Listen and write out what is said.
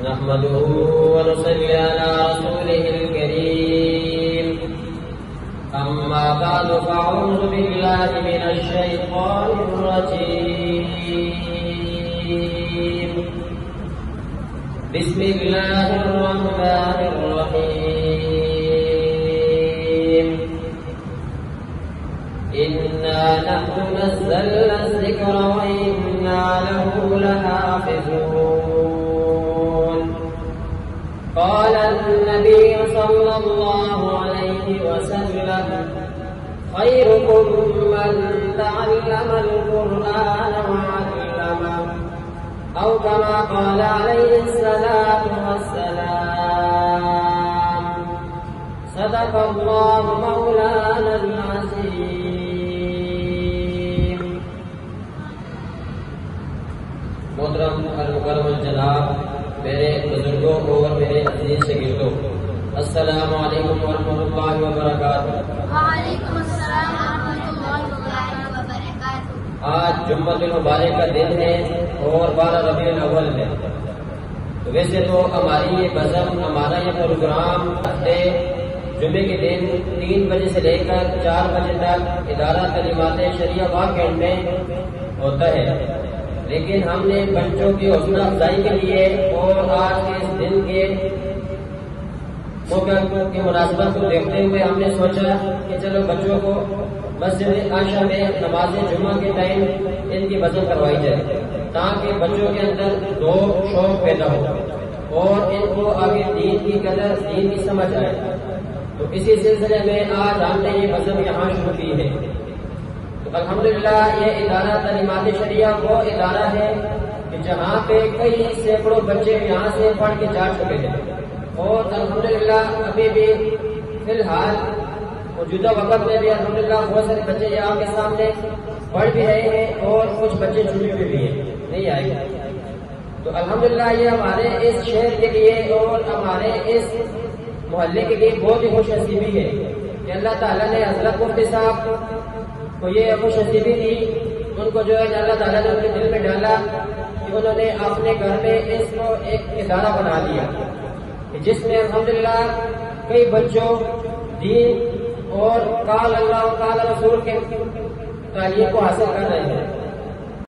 نحمده ونصلي على رسوله الكريم أما بعد فأعوذ بالله من الشيطان الرجيم بسم الله الرحمن الرحيم إنا نحن نزلنا الذكر وإنا له لحافظون قال النبي صلى الله عليه وسلم خيركم من تعلم القرآن وعلمه أو كما قال عليه الصلاة والسلام صدق الله مولانا العظيم. محترم المکرم الجناب میرے بزرگوں اور میرے عزیز شاگردوں، السلام علیکم ورحمۃ اللہ وبرکاتہ. وعلیکم السلام ورحمۃ اللہ وبرکاتہ. آج جمعہ المبارک کا دن ہے اور 12 ربیع الاول ہے. تو ویسے تو ہماری یہ بزم، ہمارا یہ پروگرام ہفتے جمعے کے دن 3 بجے سے لے کر 4 بجے تک ادارہ تعلیمات شریعہ واقعہ میں ہوتا ہے، لیکن ہم نے بچوں کی حوصلہ افزائی کے لیے اور آج کے اس دن کے موقع کی مناسبت کو دیکھتے ہوئے ہم نے سوچا کہ چلو بچوں کو مسجد عائشہ میں نماز جمعہ کے ٹائم ان کی بزم کروائی جائے تاکہ بچوں کے اندر دو شوق پیدا ہو اور ان کو آگے دین کی قدر، دین کی سمجھ آئے. تو اسی سلسلے میں آج ہم نے یہ بزم یہاں شروع کی ہے. الحمدللہ یہ ادارہ تعلیمات شریعہ وہ ادارہ ہے کہ جہاں پہ کئی سینکڑوں بچے یہاں سے پڑھ کے جا چکے ہیں اور الحمدللہ ابھی بھی فی الحال موجودہ وقت میں بھی الحمدللہ بہت سارے بچے یہاں کے سامنے پڑھ بھی رہے ہیں اور کچھ بچے چھوٹے بھی ہیں، نہیں آئے گا. تو الحمدللہ یہ ہمارے اس شہر کے لیے اور ہمارے اس محلے کے لیے بہت ہی خوش نصیبی ہے کہ اللہ تعالیٰ نے حضرت مفتی صاحب کو یہ خوش نصیبی دی. ان کو جو ہے اللہ تعالیٰ نے ان کے دل میں ڈالا کہ انہوں نے اپنے گھر میں اس کو ایک ادارہ بنا دیا جس میں الحمدللہ کئی بچوں دین اور قال اللہ و قال رسول کے تعلیم کو حاصل کر رہے ہیں.